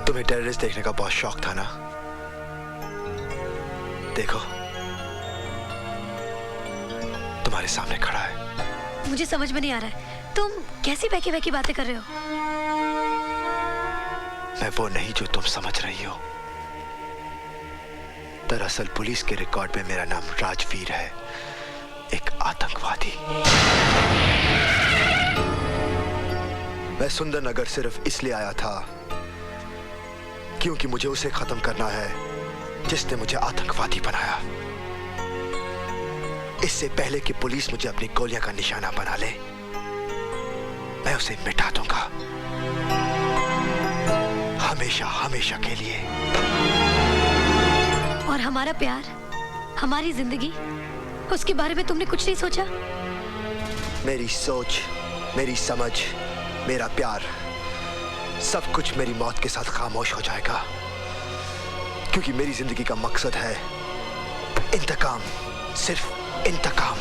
तुम्हें टेररिस्ट देखने का बहुत शौक था ना? देखो, तुम्हारे सामने खड़ा है। मुझे समझ में नहीं आ रहा है, तुम कैसी बहकी बहकी बातें कर रहे हो? मैं वो नहीं जो तुम समझ रही हो। दरअसल पुलिस के रिकॉर्ड में मेरा नाम राजवीर है, एक आतंकवादी। मैं सुंदरनगर सिर्फ इसलिए आया था क्योंकि मुझे उसे खत्म करना है जिसने मुझे आतंकवादी बनाया। इससे पहले कि पुलिस मुझे अपनी गोलियां का निशाना बना ले, मैं उसे मिटा दूंगा, हमेशा हमेशा के लिए। और हमारा प्यार, हमारी जिंदगी, उसके बारे में तुमने कुछ नहीं सोचा? मेरी सोच, मेरी समझ, मेरा प्यार, सब कुछ मेरी मौत के साथ खामोश हो जाएगा, क्योंकि मेरी जिंदगी का मकसद है इंतकाम, सिर्फ इंतकाम।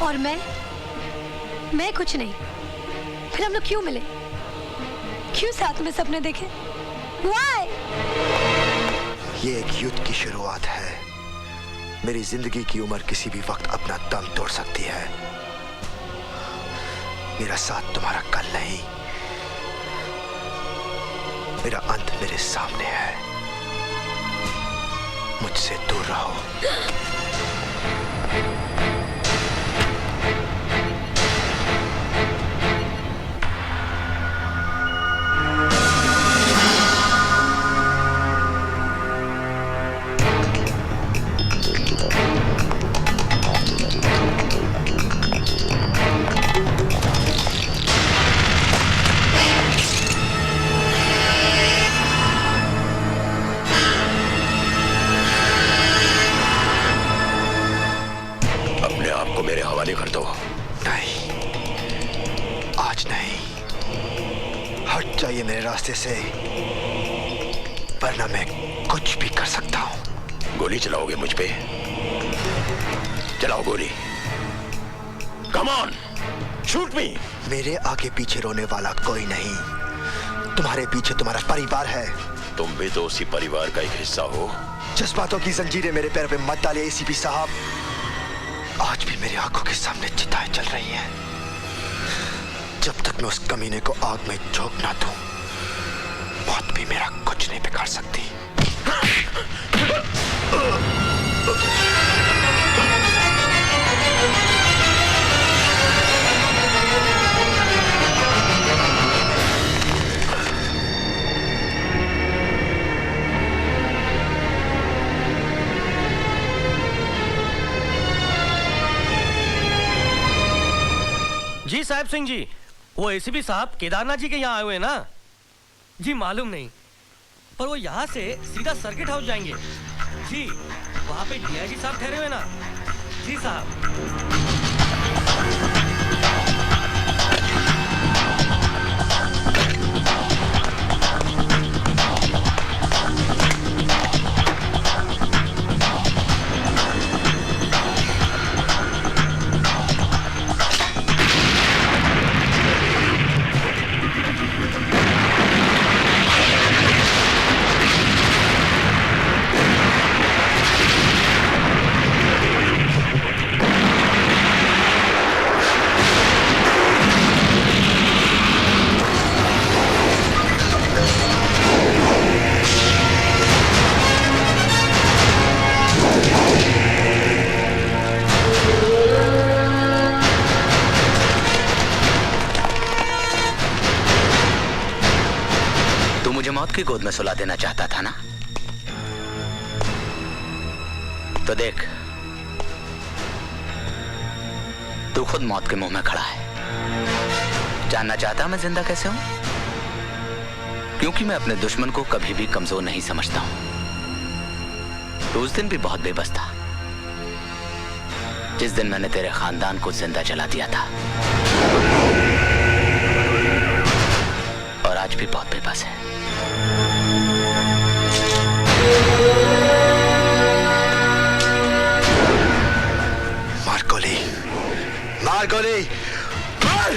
और मैं कुछ नहीं। फिर हम लोग क्यों मिले? क्यों साथ में सपने देखे? Why? ये एक युद्ध की शुरुआत है। मेरी जिंदगी की उम्र किसी भी वक्त अपना दम तोड़ सकती है। मेरा साथ तुम्हारा कल नहीं, मेरा अंत मेरे सामने है। मुझसे दूर रहो। मेरे हवाले कर दो। नहीं, आज नहीं। हट जाइए मेरे रास्ते से, वरना मैं कुछ भी कर सकता हूं। गोली चलाओगे मुझ पे? चलाओ गोली। कम ऑन, शूट मी। मेरे आगे पीछे रोने वाला कोई नहीं। तुम्हारे पीछे तुम्हारा परिवार है। तुम भी तो उसी परिवार का एक हिस्सा हो। जज्बातों की जंजीरें मेरे पैर पे मत डालिए एसीपी साहब। आज भी मेरी आंखों के सामने चिताएं चल रही हैं। जब तक मैं उस कमीने को आग में झोंक ना दूं, मौत भी मेरा कुछ नहीं बिगाड़ सकती। जी साहब सिंह जी, वो एसीपी साहब केदारनाथ जी के यहाँ आए हुए हैं ना? जी मालूम नहीं, पर वो यहाँ से सीधा सर्किट हाउस जाएंगे। जी वहाँ पे डीआईजी साहब ठहरे हुए ना? जी साहब। की गोद में सुला देना चाहता था ना? तो देख, तू खुद मौत के मुंह में खड़ा है। जानना चाहता मैं जिंदा कैसे हूं? क्योंकि मैं अपने दुश्मन को कभी भी कमजोर नहीं समझता हूं। तो उस दिन भी बहुत बेबस था, जिस दिन मैंने तेरे खानदान को जिंदा जला दिया था, और आज भी बहुत बेबस है। मार गोली, मार गोली, मार!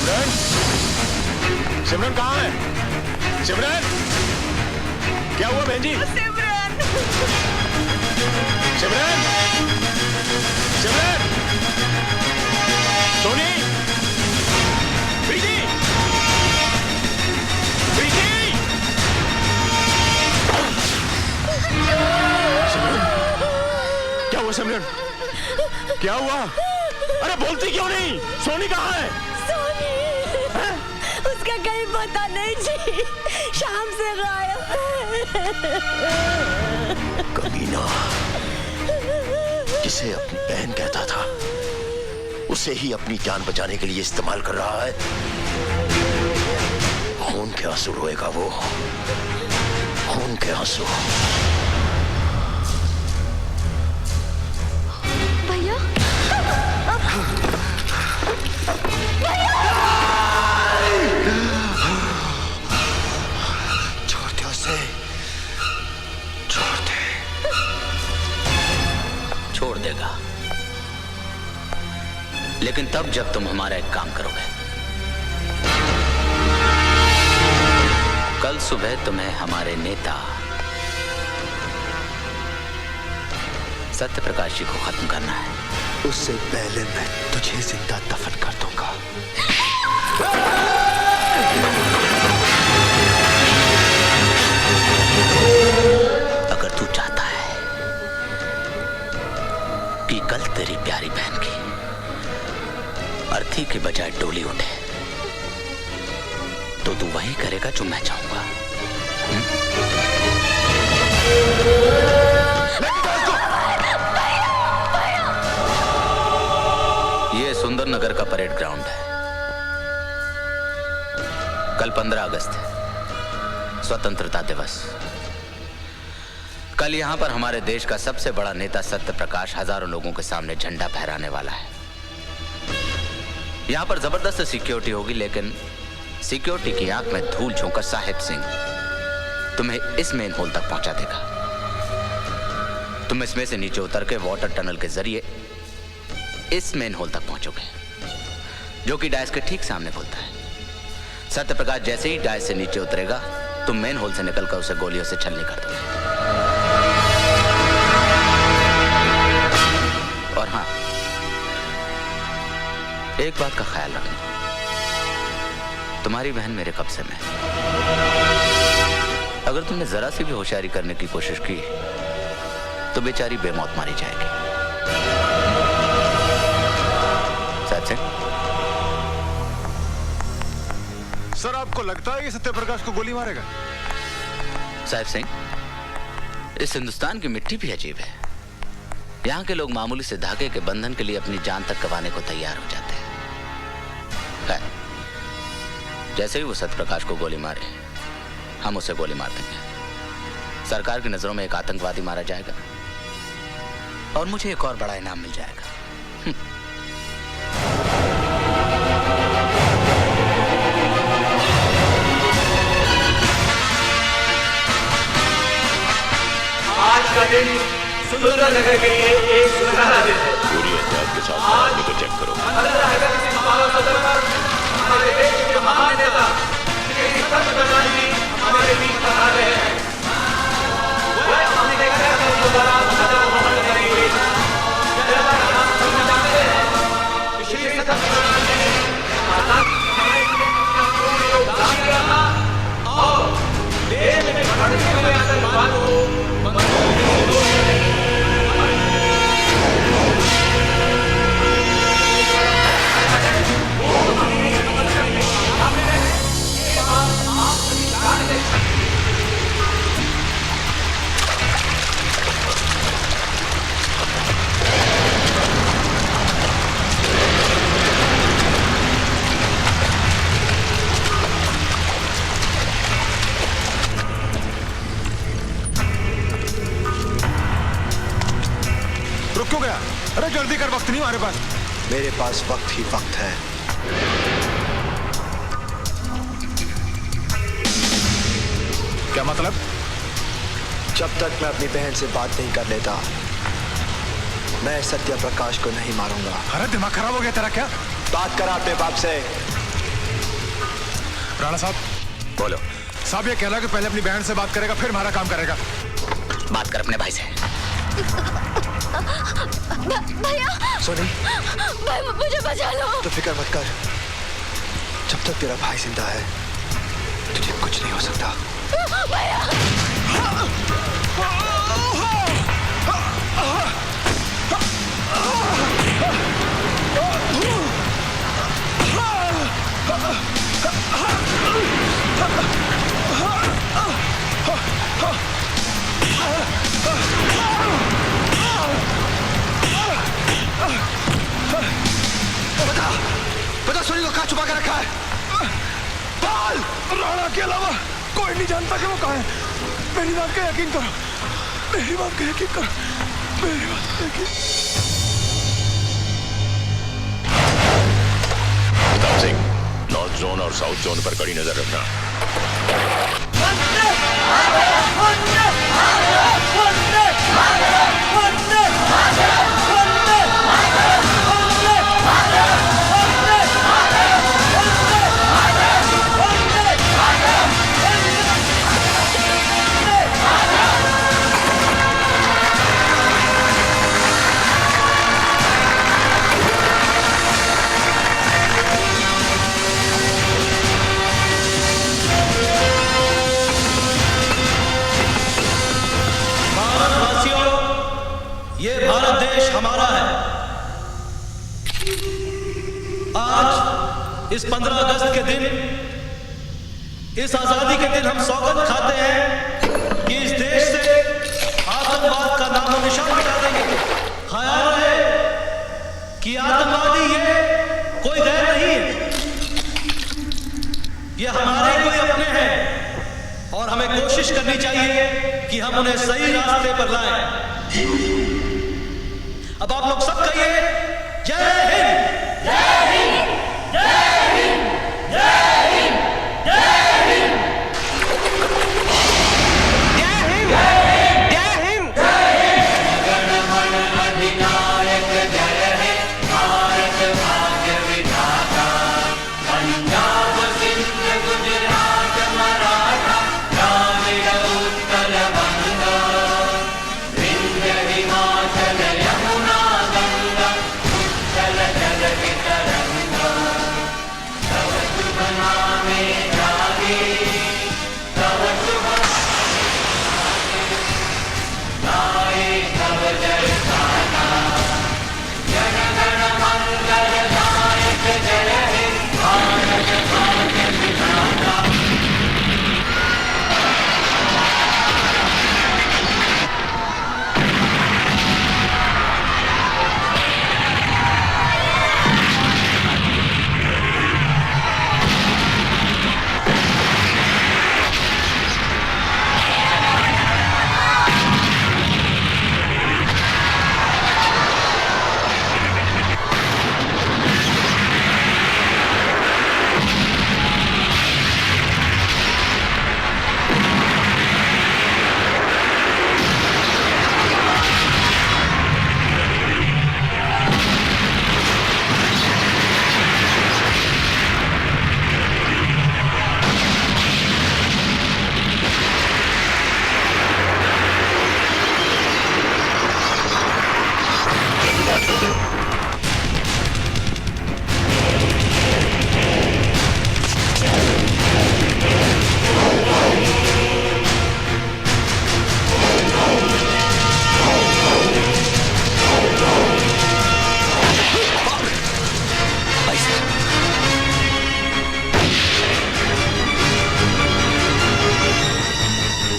सिमरन, सिमरन कहाँ है? सिमरन, क्या हुआ बहन जी? सिमरन, सिमरन, सिमरन, सोनी, प्रीति, प्रीति, सिमरन, क्या हुआ सिमरन? क्या हुआ? अरे बोलती क्यों नहीं? सोनी कहाँ है? सोनी, उसका कहीं पता नहीं जी, शाम से गायब है। कमीना, जिसे अपनी बहन कहता था उसे ही अपनी जान बचाने के लिए इस्तेमाल कर रहा है। खून के आंसू रोएगा वो, खून के आंसू। भैया छोड़ दे उसे, छोड़ दे। छोड़ देगा, लेकिन तब जब तुम हमारा एक काम करोगे। कल सुबह तुम्हें हमारे नेता सत्य प्रकाश जी को खत्म करना है। उससे पहले मैं तुझे जिंदा दफन कर दूंगा। अगर तू चाहता है कि कल तेरी प्यारी बहन की अर्थी के बजाय डोली उठे, तो तू वही करेगा जो मैं चाहूंगा। ये सुंदरनगर का परेड ग्राउंड है। कल 15 अगस्त है, स्वतंत्रता दिवस। कल यहां पर हमारे देश का सबसे बड़ा नेता सत्य प्रकाश हजारों लोगों के सामने झंडा फहराने वाला है। यहां पर जबरदस्त सिक्योरिटी होगी, लेकिन सिक्योरिटी की आंख में धूल झोंकर साहिब सिंह तुम्हें इस मेन होल तक पहुंचा देगा। तुम इसमें से नीचे उतर के वाटर टनल के जरिए इस मेन होल तक पहुंचोगे, जो कि डायस के ठीक सामने खुलता है। सत्य प्रकाश जैसे ही डायस से नीचे उतरेगा, तुम मेन होल से निकलकर उसे गोलियों से छलनी कर दोगे। और हाँ, एक बात का ख्याल रखना, तुम्हारी बहन मेरे कब्जे में है। अगर तुमने जरा सी भी होशियारी करने की कोशिश की तो बेचारी बेमौत मारी जाएगी। सच है? सर, आपको लगता है कि सत्यप्रकाश को गोली मारेगा? साहिब सिंह, इस हिंदुस्तान की मिट्टी भी अजीब है। यहाँ के लोग मामूली से धागे के बंधन के लिए अपनी जान तक गंवाने को तैयार हो जाते हैं। जैसे ही वो सत्यप्रकाश को गोली मारे, हम उसे गोली मार देंगे। सरकार की नजरों में एक आतंकवादी मारा जाएगा और मुझे एक और बड़ा इनाम मिल जाएगा। आज का दिन सुंदरनगर के लिए एक सुनहरा दिन है। पूरी एहतियात के साथ मामले को चेक करो। हमारे देश के महान नेता श्री सत्य प्रकाश जी हमारे बीच पधार रहे हैं। वह हमने देखा है कि दोबारा सदन भवन करेंगे। जैसा कि आप सभी जानते हैं कि श्री सत्य प्रकाश जी ने आजाद पूर्ण योगदान दिया था और देश में बढ़ते हुए आतंकवाद को रुक क्यों गया? अरे जल्दी कर, वक्त नहीं हमारे पास। मेरे पास वक्त ही वक्त है। क्या मतलब? जब तक मैं अपनी बहन से बात नहीं कर लेता, मैं सत्य प्रकाश को नहीं मारूंगा। अरे दिमाग खराब हो गया तेरा क्या? बात करा अपने बाप से। राणा साहब, बोलो। साहब ये कहना कि पहले अपनी बहन से बात करेगा फिर हमारा काम करेगा। बात कर अपने भाई से। भैया सोनी, भाई मुझे बचा लो। तो फिक्र मत कर, जब तक तेरा भाई जिंदा है तुझे कुछ नहीं हो सकता। भैया बता सोनी को कहाँ छुपा के रखा है? बाल राणा के अलावा कोई नहीं जानता कि वो कहाँ है। मेरी बात का यकीन करो, मेरी बात का यकीन करो, मेरी बात का यकीन। प्रताप सिंह, नॉर्थ जोन और साउथ जोन पर कड़ी नजर रखना। ये भारत देश हमारा है। आज इस 15 अगस्त के दिन, इस आजादी के दिन हम सौगंध खाते हैं कि इस देश से आतंकवाद का नामो निशान मिटा देंगे। ख्याल रहे कि आतंकवादी ये कोई गैर नहीं है, ये हमारे कोई अपने हैं और हमें कोशिश करनी चाहिए कि हम उन्हें सही रास्ते पर लाएं। अब आप लोग सब कहिए जय हिंद, जय हिंद, जय हिंद, जय हिंद, जय हिंद, जय हिंद, जय हिंद, जय हिंद। गणमन अधिनायक जय हे भारत भाग्य विधाता, पंजाब सिंध गुजरात मराठा द्राविड़ उत्कल बंगा, विंध्य हिमाचल यमुना गंगा, उच्छल जल तरंगा, तव शुभ नामे जागे, तव शुभ गाए तव जय गाथा, जन गण मंगल दायक जय हे भारत भाग्य विधाता।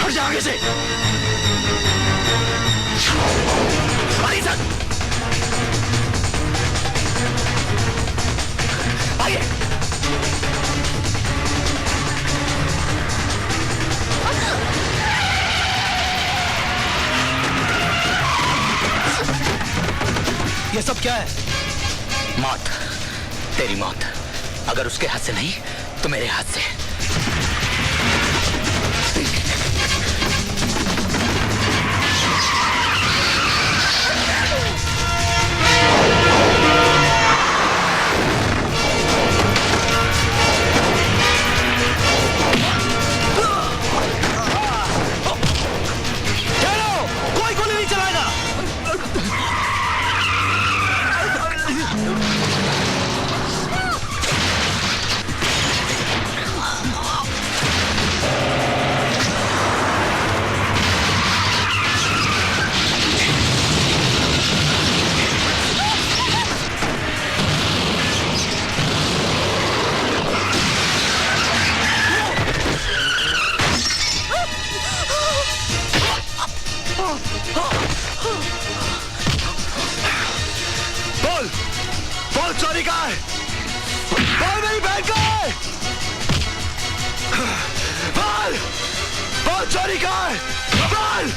हट जा आगे से। भाई साहब, आइए। ये सब क्या है? मौत, तेरी मौत। अगर उसके हाथ से नहीं तो मेरे हाथ से। चोरी कहाँ है? बोल मेरी बहन कहाँ है? बोल! बोल चोरी कहाँ है? बोल!